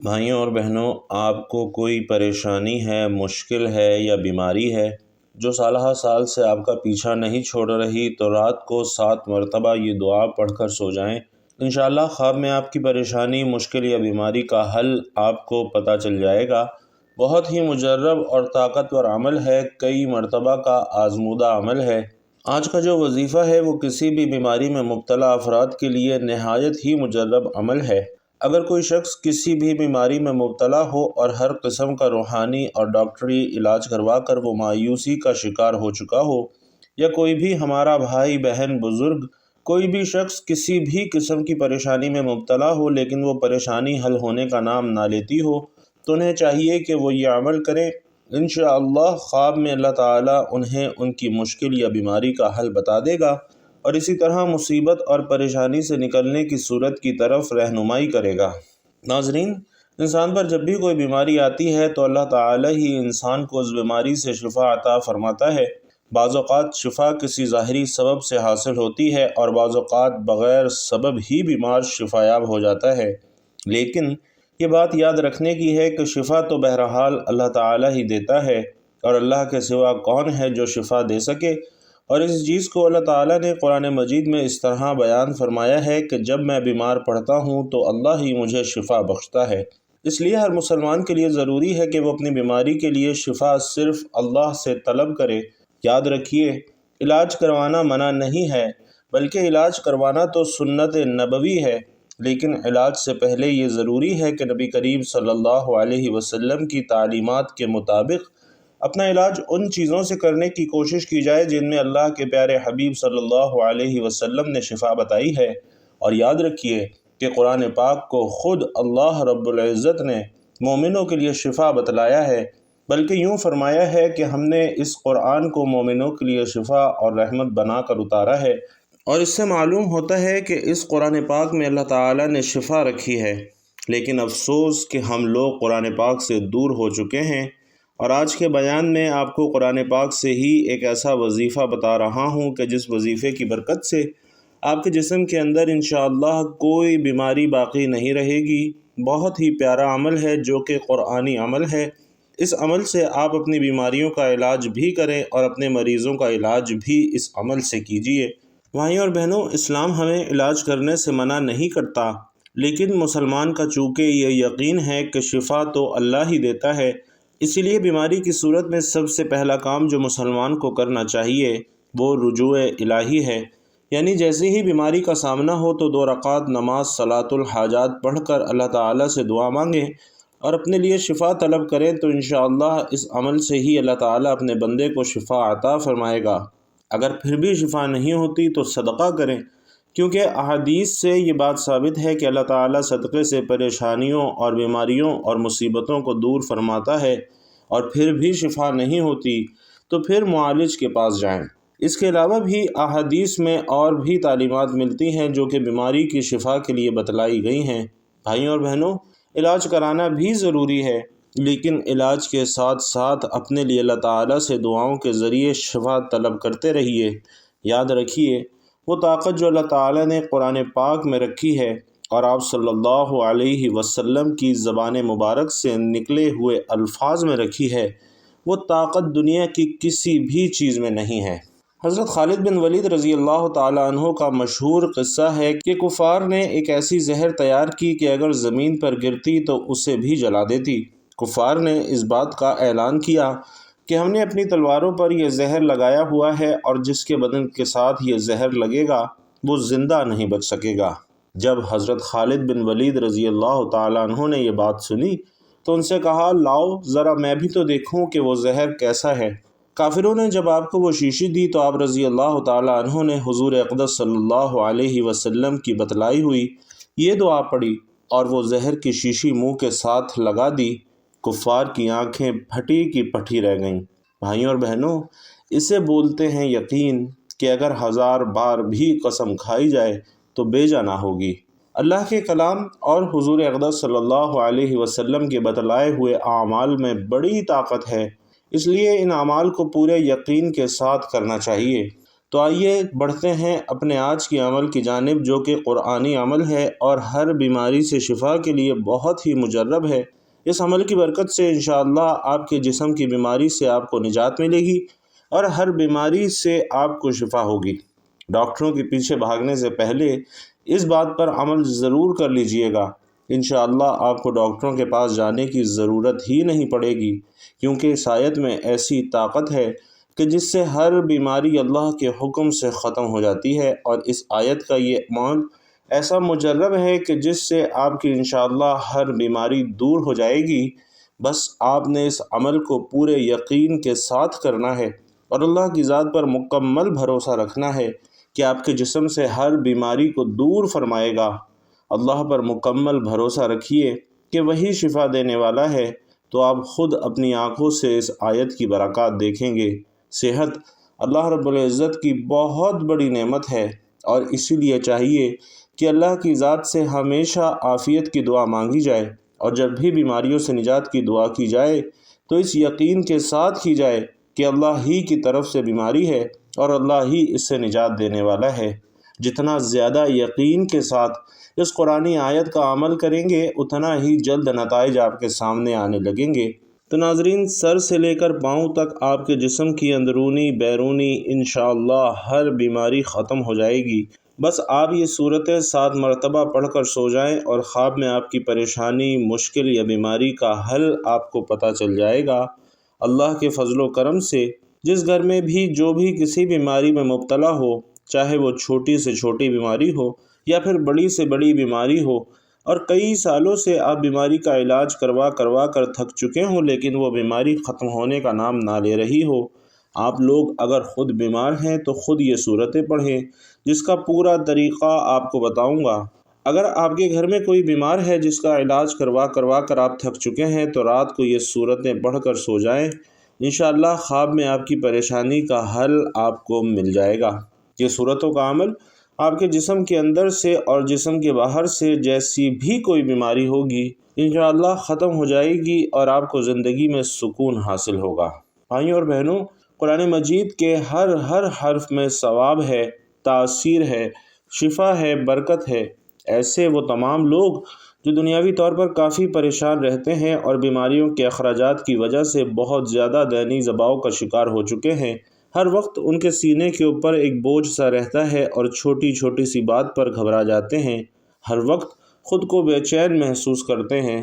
بھائیوں اور بہنوں، آپ کو کوئی پریشانی ہے، مشکل ہے یا بیماری ہے جو سالہ سال سے آپ کا پیچھا نہیں چھوڑ رہی، تو رات کو 7 مرتبہ یہ دعا پڑھ کر سو جائیں۔ انشاءاللہ خواب میں آپ کی پریشانی، مشکل یا بیماری کا حل آپ کو پتہ چل جائے گا۔ بہت ہی مجرب اور طاقتور عمل ہے، کئی مرتبہ کا آزمودہ عمل ہے۔ آج کا جو وظیفہ ہے وہ کسی بھی بیماری میں مبتلا افراد کے لیے نہایت ہی مجرب عمل ہے۔ اگر کوئی شخص کسی بھی بیماری میں مبتلا ہو اور ہر قسم کا روحانی اور ڈاکٹری علاج کروا کر وہ مایوسی کا شکار ہو چکا ہو، یا کوئی بھی ہمارا بھائی بہن بزرگ، کوئی بھی شخص کسی بھی قسم کی پریشانی میں مبتلا ہو لیکن وہ پریشانی حل ہونے کا نام نہ لیتی ہو، تو انہیں چاہیے کہ وہ یہ عمل کریں۔ انشاءاللہ خواب میں اللہ تعالیٰ انہیں ان کی مشکل یا بیماری کا حل بتا دے گا اور اسی طرح مصیبت اور پریشانی سے نکلنے کی صورت کی طرف رہنمائی کرے گا۔ ناظرین، انسان پر جب بھی کوئی بیماری آتی ہے تو اللہ تعالیٰ ہی انسان کو اس بیماری سے شفا عطا فرماتا ہے۔ بعض اوقات شفا کسی ظاہری سبب سے حاصل ہوتی ہے اور بعض اوقات بغیر سبب ہی بیمار شفایاب ہو جاتا ہے، لیکن یہ بات یاد رکھنے کی ہے کہ شفا تو بہرحال اللہ تعالیٰ ہی دیتا ہے، اور اللہ کے سوا کون ہے جو شفا دے سکے۔ اور اس چیز کو اللہ تعالیٰ نے قرآن مجید میں اس طرح بیان فرمایا ہے کہ جب میں بیمار پڑتا ہوں تو اللہ ہی مجھے شفا بخشتا ہے۔ اس لیے ہر مسلمان کے لیے ضروری ہے کہ وہ اپنی بیماری کے لیے شفا صرف اللہ سے طلب کرے۔ یاد رکھیے، علاج کروانا منع نہیں ہے، بلکہ علاج کروانا تو سنت نبوی ہے، لیکن علاج سے پہلے یہ ضروری ہے کہ نبی کریم صلی اللہ علیہ وسلم کی تعلیمات کے مطابق اپنا علاج ان چیزوں سے کرنے کی کوشش کی جائے جن میں اللہ کے پیارے حبیب صلی اللہ علیہ وسلم نے شفا بتائی ہے۔ اور یاد رکھیے کہ قرآن پاک کو خود اللہ رب العزت نے مومنوں کے لیے شفا بتلایا ہے، بلکہ یوں فرمایا ہے کہ ہم نے اس قرآن کو مومنوں کے لیے شفا اور رحمت بنا کر اتارا ہے۔ اور اس سے معلوم ہوتا ہے کہ اس قرآن پاک میں اللہ تعالیٰ نے شفا رکھی ہے، لیکن افسوس کہ ہم لوگ قرآن پاک سے دور ہو چکے ہیں۔ اور آج کے بیان میں آپ کو قرآن پاک سے ہی ایک ایسا وظیفہ بتا رہا ہوں کہ جس وظیفے کی برکت سے آپ کے جسم کے اندر انشاءاللہ کوئی بیماری باقی نہیں رہے گی۔ بہت ہی پیارا عمل ہے جو کہ قرآنی عمل ہے۔ اس عمل سے آپ اپنی بیماریوں کا علاج بھی کریں اور اپنے مریضوں کا علاج بھی اس عمل سے کیجیے۔ بھائیوں اور بہنوں، اسلام ہمیں علاج کرنے سے منع نہیں کرتا، لیکن مسلمان کا چونکہ یہ یقین ہے کہ شفا تو اللہ ہی دیتا ہے، اسی لیے بیماری کی صورت میں سب سے پہلا کام جو مسلمان کو کرنا چاہیے وہ رجوع الہی ہے، یعنی جیسے ہی بیماری کا سامنا ہو تو 2 رکعت نماز صلاۃ الحاجات پڑھ کر اللہ تعالیٰ سے دعا مانگیں اور اپنے لیے شفا طلب کریں، تو انشاءاللہ اس عمل سے ہی اللہ تعالیٰ اپنے بندے کو شفا عطا فرمائے گا۔ اگر پھر بھی شفا نہیں ہوتی تو صدقہ کریں، کیونکہ احادیث سے یہ بات ثابت ہے کہ اللہ تعالیٰ صدقے سے پریشانیوں اور بیماریوں اور مصیبتوں کو دور فرماتا ہے، اور پھر بھی شفا نہیں ہوتی تو پھر معالج کے پاس جائیں۔ اس کے علاوہ بھی احادیث میں اور بھی تعلیمات ملتی ہیں جو کہ بیماری کی شفا کے لیے بتلائی گئی ہیں۔ بھائیوں اور بہنوں، علاج کرانا بھی ضروری ہے، لیکن علاج کے ساتھ ساتھ اپنے لیے اللہ تعالیٰ سے دعاؤں کے ذریعے شفا طلب کرتے رہیے۔ یاد رکھیے، وہ طاقت جو اللہ تعالیٰ نے قرآن پاک میں رکھی ہے اور آپ صلی اللہ علیہ وسلم کی زبان مبارک سے نکلے ہوئے الفاظ میں رکھی ہے، وہ طاقت دنیا کی کسی بھی چیز میں نہیں ہے۔ حضرت خالد بن ولید رضی اللہ تعالیٰ عنہ کا مشہور قصہ ہے کہ کفار نے ایک ایسی زہر تیار کی کہ اگر زمین پر گرتی تو اسے بھی جلا دیتی۔ کفار نے اس بات کا اعلان کیا کہ ہم نے اپنی تلواروں پر یہ زہر لگایا ہوا ہے اور جس کے بدن کے ساتھ یہ زہر لگے گا وہ زندہ نہیں بچ سکے گا۔ جب حضرت خالد بن ولید رضی اللہ تعالیٰ عنہ نے یہ بات سنی تو ان سے کہا، لاؤ ذرا میں بھی تو دیکھوں کہ وہ زہر کیسا ہے۔ کافروں نے جب آپ کو وہ شیشی دی تو آپ رضی اللہ تعالیٰ عنہ نے حضور اقدس صلی اللہ علیہ وسلم کی بتلائی ہوئی یہ دعا پڑھی اور وہ زہر کی شیشی منہ کے ساتھ لگا دی۔ کفار کی آنکھیں پھٹی کی پٹھی رہ گئیں۔ بھائیوں اور بہنوں، اسے بولتے ہیں یقین کہ اگر 1000 بار بھی قسم کھائی جائے تو بیجا نہ ہوگی۔ اللہ کے کلام اور حضور اقدس صلی اللہ علیہ وسلم کے بتلائے ہوئے اعمال میں بڑی طاقت ہے، اس لیے ان اعمال کو پورے یقین کے ساتھ کرنا چاہیے۔ تو آئیے بڑھتے ہیں اپنے آج کے عمل کی جانب، جو کہ قرآنی عمل ہے اور ہر بیماری سے شفا کے لیے بہت ہی مجرب ہے۔ اس عمل کی برکت سے انشاءاللہ آپ کے جسم کی بیماری سے آپ کو نجات ملے گی اور ہر بیماری سے آپ کو شفا ہوگی۔ ڈاکٹروں کے پیچھے بھاگنے سے پہلے اس بات پر عمل ضرور کر لیجئے گا۔ انشاءاللہ آپ کو ڈاکٹروں کے پاس جانے کی ضرورت ہی نہیں پڑے گی، کیونکہ اس آیت میں ایسی طاقت ہے کہ جس سے ہر بیماری اللہ کے حکم سے ختم ہو جاتی ہے، اور اس آیت کا یہ عمل ایسا مجرب ہے کہ جس سے آپ کی انشاءاللہ ہر بیماری دور ہو جائے گی۔ بس آپ نے اس عمل کو پورے یقین کے ساتھ کرنا ہے اور اللہ کی ذات پر مکمل بھروسہ رکھنا ہے کہ آپ کے جسم سے ہر بیماری کو دور فرمائے گا۔ اللہ پر مکمل بھروسہ رکھیے کہ وہی شفا دینے والا ہے، تو آپ خود اپنی آنکھوں سے اس آیت کی برکات دیکھیں گے۔ صحت اللہ رب العزت کی بہت بڑی نعمت ہے، اور اسی لیے چاہیے کہ اللہ کی ذات سے ہمیشہ عافیت کی دعا مانگی جائے، اور جب بھی بیماریوں سے نجات کی دعا کی جائے تو اس یقین کے ساتھ کی جائے کہ اللہ ہی کی طرف سے بیماری ہے اور اللہ ہی اس سے نجات دینے والا ہے۔ جتنا زیادہ یقین کے ساتھ اس قرآنی آیت کا عمل کریں گے، اتنا ہی جلد نتائج آپ کے سامنے آنے لگیں گے۔ تو ناظرین، سر سے لے کر پاؤں تک آپ کے جسم کی اندرونی بیرونی انشاءاللہ ہر بیماری ختم ہو جائے گی۔ بس آپ یہ صورتیں 7 مرتبہ پڑھ کر سو جائیں اور خواب میں آپ کی پریشانی، مشکل یا بیماری کا حل آپ کو پتہ چل جائے گا۔ اللہ کے فضل و کرم سے جس گھر میں بھی جو بھی کسی بیماری میں مبتلا ہو، چاہے وہ چھوٹی سے چھوٹی بیماری ہو یا پھر بڑی سے بڑی بیماری ہو، اور کئی سالوں سے آپ بیماری کا علاج کروا کر تھک چکے ہوں، لیکن وہ بیماری ختم ہونے کا نام نہ لے رہی ہو، آپ لوگ اگر خود بیمار ہیں تو خود یہ صورتیں پڑھیں، جس کا پورا طریقہ آپ کو بتاؤں گا۔ اگر آپ کے گھر میں کوئی بیمار ہے جس کا علاج کروا کر آپ تھک چکے ہیں، تو رات کو یہ صورتیں پڑھ کر سو جائیں۔ انشاءاللہ خواب میں آپ کی پریشانی کا حل آپ کو مل جائے گا۔ یہ صورتوں کا عمل آپ کے جسم کے اندر سے اور جسم کے باہر سے جیسی بھی کوئی بیماری ہوگی، انشاءاللہ ختم ہو جائے گی اور آپ کو زندگی میں سکون حاصل ہوگا۔ بھائیوں اور بہنوں، قرآن مجید کے ہر حرف میں ثواب ہے، تاثیر ہے، شفا ہے، برکت ہے۔ ایسے وہ تمام لوگ جو دنیاوی طور پر کافی پریشان رہتے ہیں اور بیماریوں کے اخراجات کی وجہ سے بہت زیادہ ذہنی دباؤ کا شکار ہو چکے ہیں، ہر وقت ان کے سینے کے اوپر ایک بوجھ سا رہتا ہے اور چھوٹی چھوٹی سی بات پر گھبرا جاتے ہیں، ہر وقت خود کو بے چین محسوس کرتے ہیں،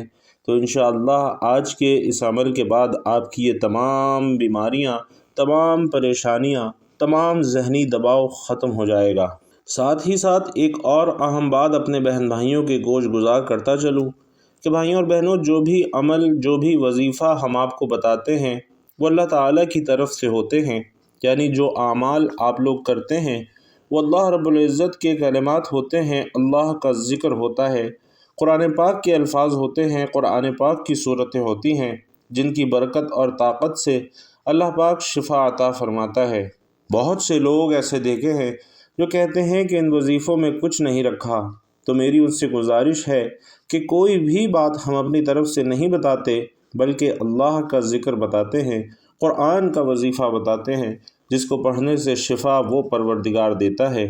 تو انشاءاللہ آج کے اس عمل کے بعد آپ کی یہ تمام بیماریاں، تمام پریشانیاں، تمام ذہنی دباؤ ختم ہو جائے گا۔ ساتھ ہی ساتھ ایک اور اہم بات اپنے بہن بھائیوں کے گوش گزار کرتا چلوں کہ بھائیوں اور بہنوں، جو بھی عمل، جو بھی وظیفہ ہم آپ کو بتاتے ہیں وہ اللہ تعالیٰ کی طرف سے ہوتے ہیں، یعنی جو اعمال آپ لوگ کرتے ہیں وہ اللہ رب العزت کے کلمات ہوتے ہیں، اللہ کا ذکر ہوتا ہے، قرآن پاک کے الفاظ ہوتے ہیں، قرآن پاک کی صورتیں ہوتی ہیں، جن کی برکت اور طاقت سے اللہ پاک شفا عطا فرماتا ہے۔ بہت سے لوگ ایسے دیکھے ہیں جو کہتے ہیں کہ ان وظیفوں میں کچھ نہیں رکھا، تو میری ان سے گزارش ہے کہ کوئی بھی بات ہم اپنی طرف سے نہیں بتاتے، بلکہ اللہ کا ذکر بتاتے ہیں، قرآن کا وظیفہ بتاتے ہیں، جس کو پڑھنے سے شفا وہ پروردگار دیتا ہے۔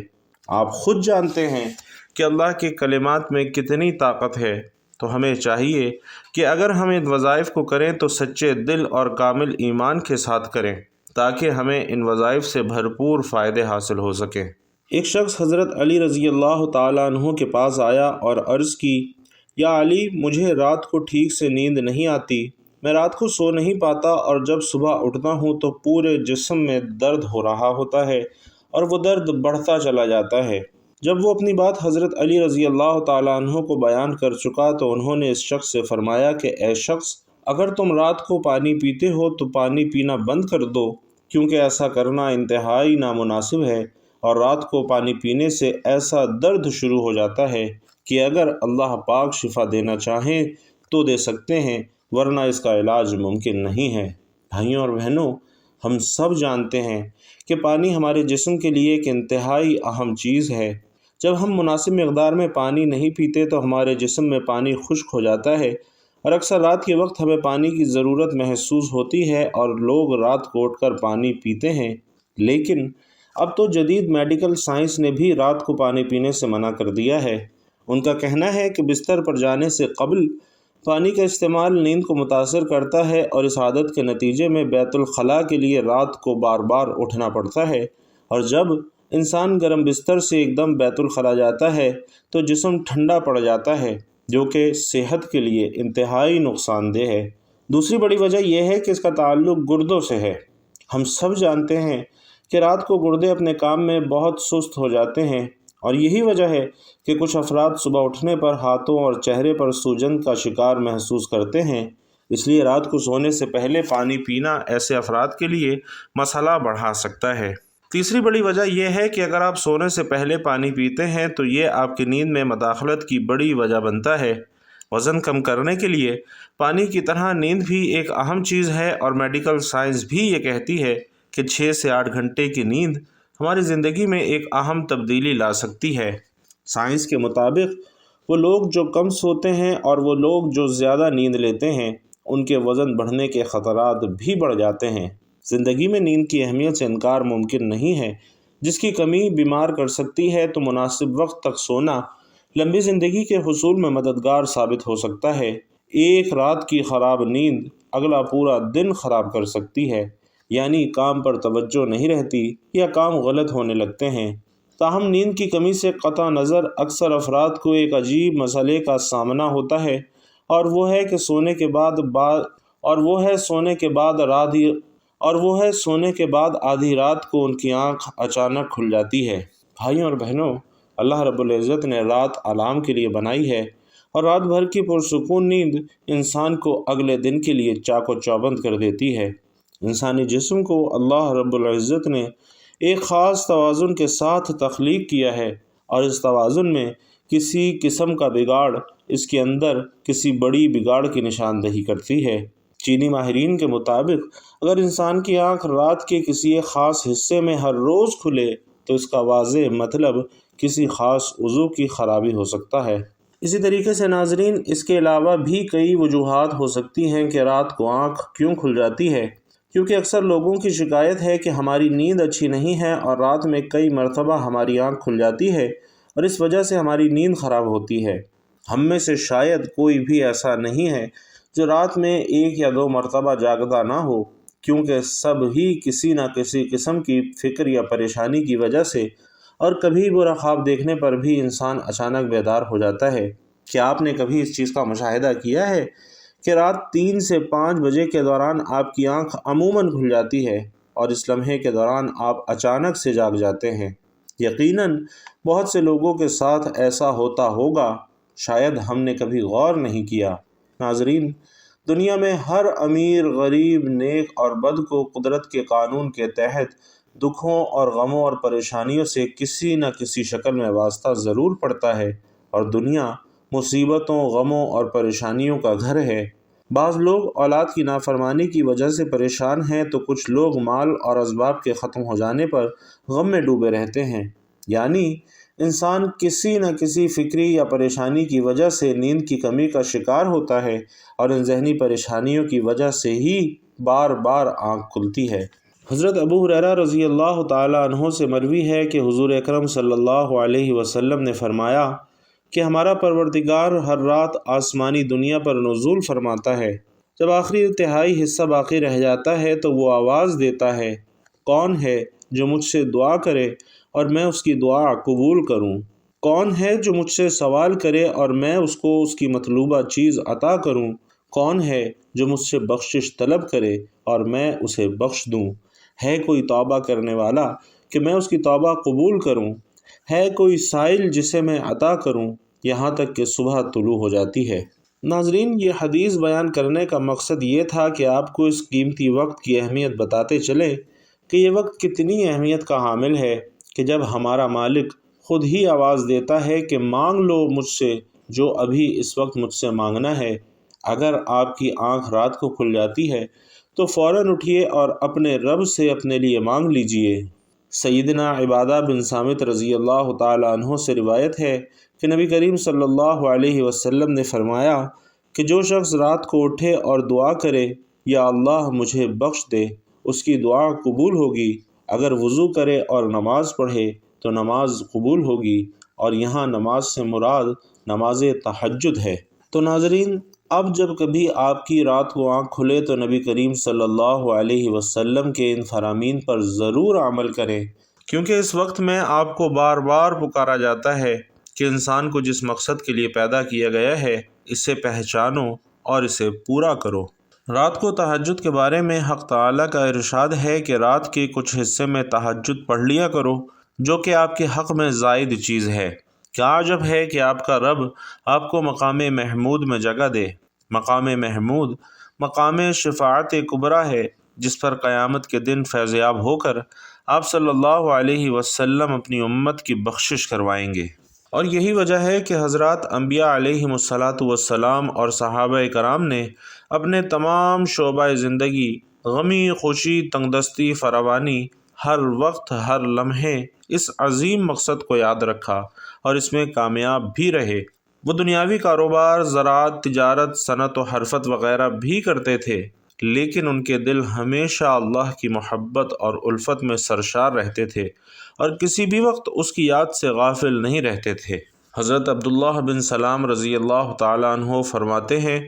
آپ خود جانتے ہیں کہ اللہ کے کلمات میں کتنی طاقت ہے، تو ہمیں چاہیے کہ اگر ہم ان وظائف کو کریں تو سچے دل اور کامل ایمان کے ساتھ کریں، تاکہ ہمیں ان وظائف سے بھرپور فائدے حاصل ہو سکیں۔ ایک شخص حضرت علی رضی اللہ تعالیٰ عنہ کے پاس آیا اور عرض کی، یا علی، مجھے رات کو ٹھیک سے نیند نہیں آتی، میں رات کو سو نہیں پاتا، اور جب صبح اٹھتا ہوں تو پورے جسم میں درد ہو رہا ہوتا ہے اور وہ درد بڑھتا چلا جاتا ہے۔ جب وہ اپنی بات حضرت علی رضی اللہ تعالیٰ عنہ کو بیان کر چکا تو انہوں نے اس شخص سے فرمایا کہ اے شخص، اگر تم رات کو پانی پیتے ہو تو پانی پینا بند کر دو، کیونکہ ایسا کرنا انتہائی نامناسب ہے، اور رات کو پانی پینے سے ایسا درد شروع ہو جاتا ہے کہ اگر اللہ پاک شفا دینا چاہیں تو دے سکتے ہیں، ورنہ اس کا علاج ممکن نہیں ہے۔ بھائیوں اور بہنوں، ہم سب جانتے ہیں کہ پانی ہمارے جسم کے لیے ایک انتہائی اہم چیز ہے۔ جب ہم مناسب مقدار میں پانی نہیں پیتے تو ہمارے جسم میں پانی خشک ہو جاتا ہے، اور اکثر رات کے وقت ہمیں پانی کی ضرورت محسوس ہوتی ہے اور لوگ رات کو اٹھ کر پانی پیتے ہیں، لیکن اب تو جدید میڈیکل سائنس نے بھی رات کو پانی پینے سے منع کر دیا ہے۔ ان کا کہنا ہے کہ بستر پر جانے سے قبل پانی کا استعمال نیند کو متاثر کرتا ہے اور اس عادت کے نتیجے میں بیت الخلاء کے لیے رات کو بار بار اٹھنا پڑتا ہے، اور جب انسان گرم بستر سے ایک دم بیت الخلاء جاتا ہے تو جسم ٹھنڈا پڑ جاتا ہے، جو کہ صحت کے لیے انتہائی نقصان دہ ہے۔ دوسری بڑی وجہ یہ ہے کہ اس کا تعلق گردوں سے ہے۔ ہم سب جانتے ہیں کہ رات کو گردے اپنے کام میں بہت سست ہو جاتے ہیں، اور یہی وجہ ہے کہ کچھ افراد صبح اٹھنے پر ہاتھوں اور چہرے پر سوجن کا شکار محسوس کرتے ہیں۔ اس لیے رات کو سونے سے پہلے پانی پینا ایسے افراد کے لیے مسئلہ بڑھا سکتا ہے۔ تیسری بڑی وجہ یہ ہے کہ اگر آپ سونے سے پہلے پانی پیتے ہیں تو یہ آپ کی نیند میں مداخلت کی بڑی وجہ بنتا ہے۔ وزن کم کرنے کے لیے پانی کی طرح نیند بھی ایک اہم چیز ہے، اور میڈیکل سائنس بھی یہ کہتی ہے کہ 6 سے 8 گھنٹے کی نیند ہماری زندگی میں ایک اہم تبدیلی لا سکتی ہے۔ سائنس کے مطابق وہ لوگ جو کم سوتے ہیں اور وہ لوگ جو زیادہ نیند لیتے ہیں، ان کے وزن بڑھنے کے خطرات بھی بڑھ جاتے ہیں۔ زندگی میں نیند کی اہمیت سے انکار ممکن نہیں ہے۔ جس کی کمی بیمار کر سکتی ہے، تو مناسب وقت تک سونا لمبی زندگی کے حصول میں مددگار ثابت ہو سکتا ہے۔ ایک رات کی خراب نیند اگلا پورا دن خراب کر سکتی ہے، یعنی کام پر توجہ نہیں رہتی یا کام غلط ہونے لگتے ہیں۔ تاہم نیند کی کمی سے قطع نظر اکثر افراد کو ایک عجیب مسئلے کا سامنا ہوتا ہے، اور وہ ہے سونے کے بعد آدھی رات کو ان کی آنکھ اچانک کھل جاتی ہے۔ بھائیوں اور بہنوں، اللہ رب العزت نے رات آرام کے لیے بنائی ہے، اور رات بھر کی پرسکون نیند انسان کو اگلے دن کے لیے چاق و چوبند کر دیتی ہے۔ انسانی جسم کو اللہ رب العزت نے ایک خاص توازن کے ساتھ تخلیق کیا ہے، اور اس توازن میں کسی قسم کا بگاڑ اس کے اندر کسی بڑی بگاڑ کی نشاندہی کرتی ہے۔ چینی ماہرین کے مطابق اگر انسان کی آنکھ رات کے کسی ایک خاص حصے میں ہر روز کھلے تو اس کا واضح مطلب کسی خاص عضو کی خرابی ہو سکتا ہے۔ اسی طریقے سے ناظرین، اس کے علاوہ بھی کئی وجوہات ہو سکتی ہیں کہ رات کو آنکھ کیوں کھل جاتی ہے، کیونکہ اکثر لوگوں کی شکایت ہے کہ ہماری نیند اچھی نہیں ہے، اور رات میں کئی مرتبہ ہماری آنکھ کھل جاتی ہے اور اس وجہ سے ہماری نیند خراب ہوتی ہے۔ ہم میں سے شاید کوئی بھی ایسا نہیں ہے جو رات میں 1 یا 2 مرتبہ جاگتا نہ ہو، کیونکہ سب ہی کسی نہ کسی قسم کی فکر یا پریشانی کی وجہ سے، اور کبھی برا خواب دیکھنے پر بھی انسان اچانک بیدار ہو جاتا ہے۔ کیا آپ نے کبھی اس چیز کا مشاہدہ کیا ہے کہ رات 3 سے 5 بجے کے دوران آپ کی آنکھ عموماً کھل جاتی ہے، اور اس لمحے کے دوران آپ اچانک سے جاگ جاتے ہیں؟ یقیناً بہت سے لوگوں کے ساتھ ایسا ہوتا ہوگا، شاید ہم نے کبھی غور نہیں کیا۔ ناظرین، دنیا میں ہر امیر، غریب، نیک اور بد کو قدرت کے قانون کے تحت دکھوں اور غموں اور پریشانیوں سے کسی نہ کسی شکل میں واسطہ ضرور پڑتا ہے، اور دنیا مصیبتوں، غموں اور پریشانیوں کا گھر ہے۔ بعض لوگ اولاد کی نافرمانی کی وجہ سے پریشان ہیں، تو کچھ لوگ مال اور اسباب کے ختم ہو جانے پر غم میں ڈوبے رہتے ہیں۔ یعنی انسان کسی نہ کسی فکری یا پریشانی کی وجہ سے نیند کی کمی کا شکار ہوتا ہے، اور ان ذہنی پریشانیوں کی وجہ سے ہی بار بار آنکھ کھلتی ہے۔ حضرت ابو ہریرہ رضی اللہ تعالیٰ عنہ سے مروی ہے کہ حضور اکرم صلی اللہ علیہ وسلم نے فرمایا کہ ہمارا پروردگار ہر رات آسمانی دنیا پر نزول فرماتا ہے۔ جب آخری تہائی حصہ باقی رہ جاتا ہے تو وہ آواز دیتا ہے، کون ہے جو مجھ سے دعا کرے اور میں اس کی دعا قبول کروں؟ کون ہے جو مجھ سے سوال کرے اور میں اس کو اس کی مطلوبہ چیز عطا کروں؟ کون ہے جو مجھ سے بخشش طلب کرے اور میں اسے بخش دوں؟ ہے کوئی توبہ کرنے والا کہ میں اس کی توبہ قبول کروں؟ ہے کوئی سائل جسے میں عطا کروں؟ یہاں تک کہ صبح طلوع ہو جاتی ہے۔ ناظرین، یہ حدیث بیان کرنے کا مقصد یہ تھا کہ آپ کو اس قیمتی وقت کی اہمیت بتاتے چلیں کہ یہ وقت کتنی اہمیت کا حامل ہے، کہ جب ہمارا مالک خود ہی آواز دیتا ہے کہ مانگ لو مجھ سے جو ابھی اس وقت مجھ سے مانگنا ہے۔ اگر آپ کی آنکھ رات کو کھل جاتی ہے تو فوراً اٹھیے اور اپنے رب سے اپنے لیے مانگ لیجئے۔ سیدنا عبادہ بن صامت رضی اللہ تعالیٰ عنہ سے روایت ہے کہ نبی کریم صلی اللہ علیہ وسلم نے فرمایا کہ جو شخص رات کو اٹھے اور دعا کرے، یا اللہ مجھے بخش دے، اس کی دعا قبول ہوگی، اگر وضو کرے اور نماز پڑھے تو نماز قبول ہوگی، اور یہاں نماز سے مراد نماز تہجد ہے۔ تو ناظرین، اب جب کبھی آپ کی رات کو آنکھ کھلے تو نبی کریم صلی اللہ علیہ وسلم کے ان فرامین پر ضرور عمل کریں، کیونکہ اس وقت میں آپ کو بار بار پکارا جاتا ہے کہ انسان کو جس مقصد کے لیے پیدا کیا گیا ہے اسے پہچانو اور اسے پورا کرو۔ رات کو تہجد کے بارے میں حق تعالیٰ کا ارشاد ہے کہ رات کے کچھ حصے میں تہجد پڑھ لیا کرو، جو کہ آپ کے حق میں زائد چیز ہے۔ کیا عجب ہے کہ آپ کا رب آپ کو مقام محمود میں جگہ دے۔ مقام محمود مقام شفاعت کبریٰ ہے، جس پر قیامت کے دن فیض یاب ہو کر آپ صلی اللہ علیہ وسلم اپنی امت کی بخشش کروائیں گے۔ اور یہی وجہ ہے کہ حضرات انبیاء علیہم السلام اور صحابہ کرام نے اپنے تمام شعبہ زندگی، غمی، خوشی، تنگدستی، فراوانی، ہر وقت ہر لمحے اس عظیم مقصد کو یاد رکھا اور اس میں کامیاب بھی رہے۔ وہ دنیاوی کاروبار، زراعت، تجارت، صنعت و حرفت وغیرہ بھی کرتے تھے، لیکن ان کے دل ہمیشہ اللہ کی محبت اور الفت میں سرشار رہتے تھے اور کسی بھی وقت اس کی یاد سے غافل نہیں رہتے تھے۔ حضرت عبداللہ بن سلام رضی اللہ تعالیٰ عنہ فرماتے ہیں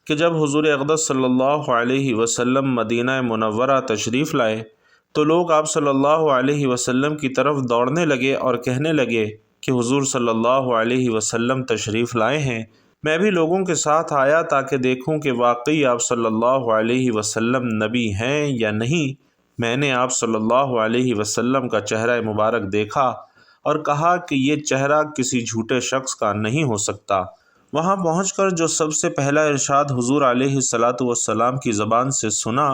کہ جب حضور اقدس صلی اللہ علیہ وسلم مدینہ منورہ تشریف لائے تو لوگ آپ صلی اللہ علیہ وسلم کی طرف دوڑنے لگے اور کہنے لگے کہ حضور صلی اللہ علیہ وسلم تشریف لائے ہیں۔ میں بھی لوگوں کے ساتھ آیا تاکہ دیکھوں کہ واقعی آپ صلی اللہ علیہ وسلم نبی ہیں یا نہیں۔ میں نے آپ صلی اللہ علیہ وسلم کا چہرہ مبارک دیکھا اور کہا کہ یہ چہرہ کسی جھوٹے شخص کا نہیں ہو سکتا۔ وہاں پہنچ کر جو سب سے پہلا ارشاد حضور علیہ السلام کی زبان سے سنا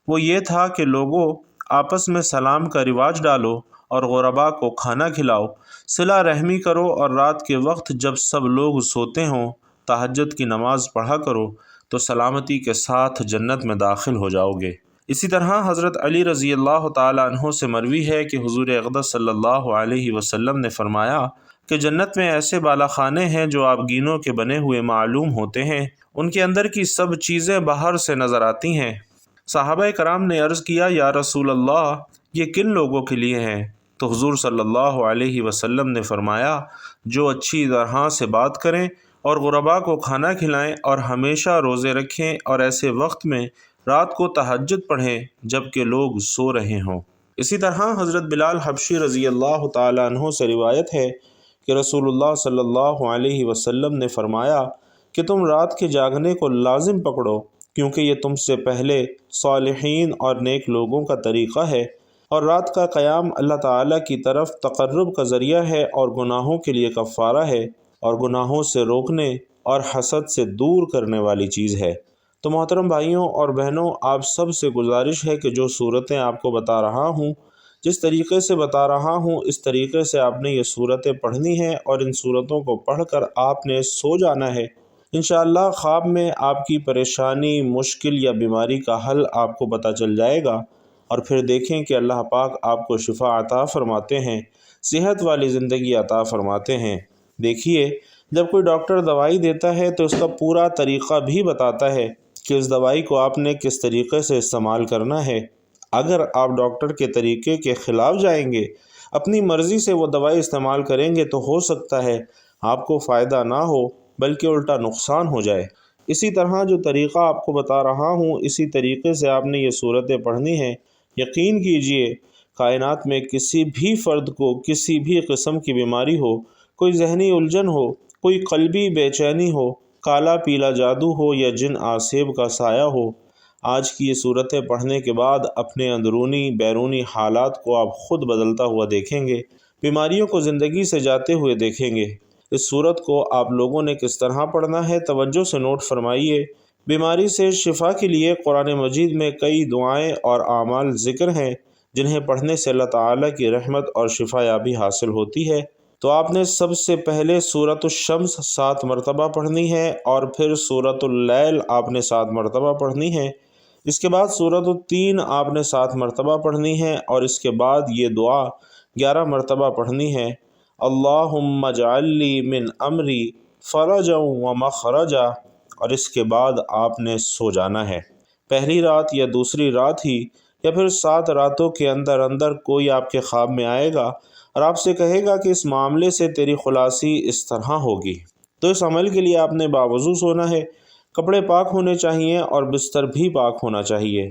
وہ یہ تھا کہ لوگوں، آپس میں سلام کا رواج ڈالو اور غرباء کو کھانا کھلاؤ، صلہ رحمی کرو، اور رات کے وقت جب سب لوگ سوتے ہوں تہجد کی نماز پڑھا کرو تو سلامتی کے ساتھ جنت میں داخل ہو جاؤ گے۔ اسی طرح حضرت علی رضی اللہ تعالیٰ عنہ سے مروی ہے کہ حضور اقدس صلی اللہ علیہ وسلم نے فرمایا کہ جنت میں ایسے بالا خانے ہیں جو آبگینوں کے بنے ہوئے معلوم ہوتے ہیں، ان کے اندر کی سب چیزیں باہر سے نظر آتی ہیں۔ صحابہ کرام نے عرض کیا، یا رسول اللہ، یہ کن لوگوں کے لیے ہیں؟ تو حضور صلی اللہ علیہ وسلم نے فرمایا، جو اچھی طرح سے بات کریں اور غرباء کو کھانا کھلائیں اور ہمیشہ روزے رکھیں اور ایسے وقت میں رات کو تہجد پڑھیں جب کہ لوگ سو رہے ہوں۔ اسی طرح حضرت بلال حبشی رضی اللہ تعالیٰ عنہ سے روایت ہے کہ رسول اللہ صلی اللہ علیہ وسلم نے فرمایا کہ تم رات کے جاگنے کو لازم پکڑو، کیونکہ یہ تم سے پہلے صالحین اور نیک لوگوں کا طریقہ ہے، اور رات کا قیام اللہ تعالیٰ کی طرف تقرب کا ذریعہ ہے اور گناہوں کے لیے کفارہ ہے اور گناہوں سے روکنے اور حسد سے دور کرنے والی چیز ہے۔ تو محترم بھائیوں اور بہنوں، آپ سب سے گزارش ہے کہ جو صورتیں آپ کو بتا رہا ہوں، جس طریقے سے بتا رہا ہوں، اس طریقے سے آپ نے یہ صورتیں پڑھنی ہیں اور ان صورتوں کو پڑھ کر آپ نے سو جانا ہے۔ انشاءاللہ خواب میں آپ کی پریشانی، مشکل یا بیماری کا حل آپ کو پتہ چل جائے گا، اور پھر دیکھیں کہ اللہ پاک آپ کو شفا عطا فرماتے ہیں، صحت والی زندگی عطا فرماتے ہیں۔ دیکھیے، جب کوئی ڈاکٹر دوائی دیتا ہے تو اس کا پورا طریقہ بھی بتاتا ہے کہ اس دوائی کو آپ نے کس طریقے سے استعمال کرنا ہے۔ اگر آپ ڈاکٹر کے طریقے کے خلاف جائیں گے، اپنی مرضی سے وہ دوائی استعمال کریں گے، تو ہو سکتا ہے آپ کو فائدہ نہ ہو بلکہ الٹا نقصان ہو جائے۔ اسی طرح جو طریقہ آپ کو بتا رہا ہوں، اسی طریقے سے آپ نے یہ صورتیں پڑھنی ہیں۔ یقین کیجئے، کائنات میں کسی بھی فرد کو کسی بھی قسم کی بیماری ہو، کوئی ذہنی الجھن ہو، کوئی قلبی بے چینی ہو، کالا پیلا جادو ہو یا جن آسیب کا سایہ ہو، آج کی یہ صورتیں پڑھنے کے بعد اپنے اندرونی بیرونی حالات کو آپ خود بدلتا ہوا دیکھیں گے، بیماریوں کو زندگی سے جاتے ہوئے دیکھیں گے۔ اس صورت کو آپ لوگوں نے کس طرح پڑھنا ہے، توجہ سے نوٹ فرمائیے۔ بیماری سے شفا کے لیے قرآن مجید میں کئی دعائیں اور اعمال ذکر ہیں جنہیں پڑھنے سے اللہ تعالیٰ کی رحمت اور شفا یابی حاصل ہوتی ہے۔ تو آپ نے سب سے پہلے سورۃ الشمس 7 مرتبہ پڑھنی ہے، اور پھر سورۃ اللیل آپ نے 7 مرتبہ پڑھنی ہے۔ اس کے بعد سورۃ التین آپ نے 7 مرتبہ پڑھنی ہے، اور اس کے بعد یہ دعا 11 مرتبہ پڑھنی ہے، اللہم اجعل لی من امری فرجا و مخرجا، اور اس کے بعد آپ نے سو جانا ہے۔ پہلی رات یا دوسری رات ہی یا پھر 7 راتوں کے اندر اندر کوئی آپ کے خواب میں آئے گا اور آپ سے کہے گا کہ اس معاملے سے تیری خلاصی اس طرح ہوگی، تو اس عمل کے لیے آپ نے باوضو سونا ہے، کپڑے پاک ہونے چاہیے اور بستر بھی پاک ہونا چاہیے۔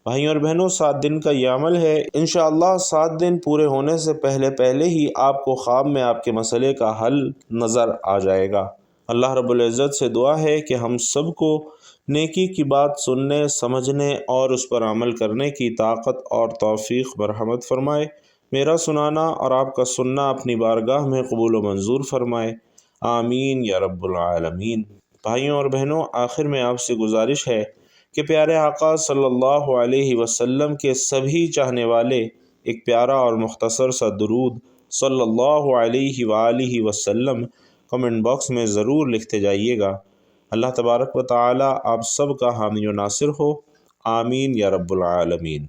بھائیوں اور بہنوں، 7 دن کا یہ عمل ہے، انشاءاللہ 7 دن پورے ہونے سے پہلے ہی آپ کو خواب میں آپ کے مسئلے کا حل نظر آ جائے گا۔ اللہ رب العزت سے دعا ہے کہ ہم سب کو نیکی کی بات سننے، سمجھنے اور اس پر عمل کرنے کی طاقت اور توفیق مرحمت فرمائے۔ میرا سنانا اور آپ کا سننا اپنی بارگاہ میں قبول و منظور فرمائے، آمین یا رب العالمین۔ بھائیوں اور بہنوں، آخر میں آپ سے گزارش ہے کہ پیارے آقا صلی اللہ علیہ وسلم کے سبھی چاہنے والے ایک پیارا اور مختصر سا درود صلی اللہ علیہ وآلہ وسلم کمنٹ باکس میں ضرور لکھتے جائیے گا۔ اللہ تبارک و تعالی آپ سب کا حامی و ناصر ہو، آمین یا رب العالمین۔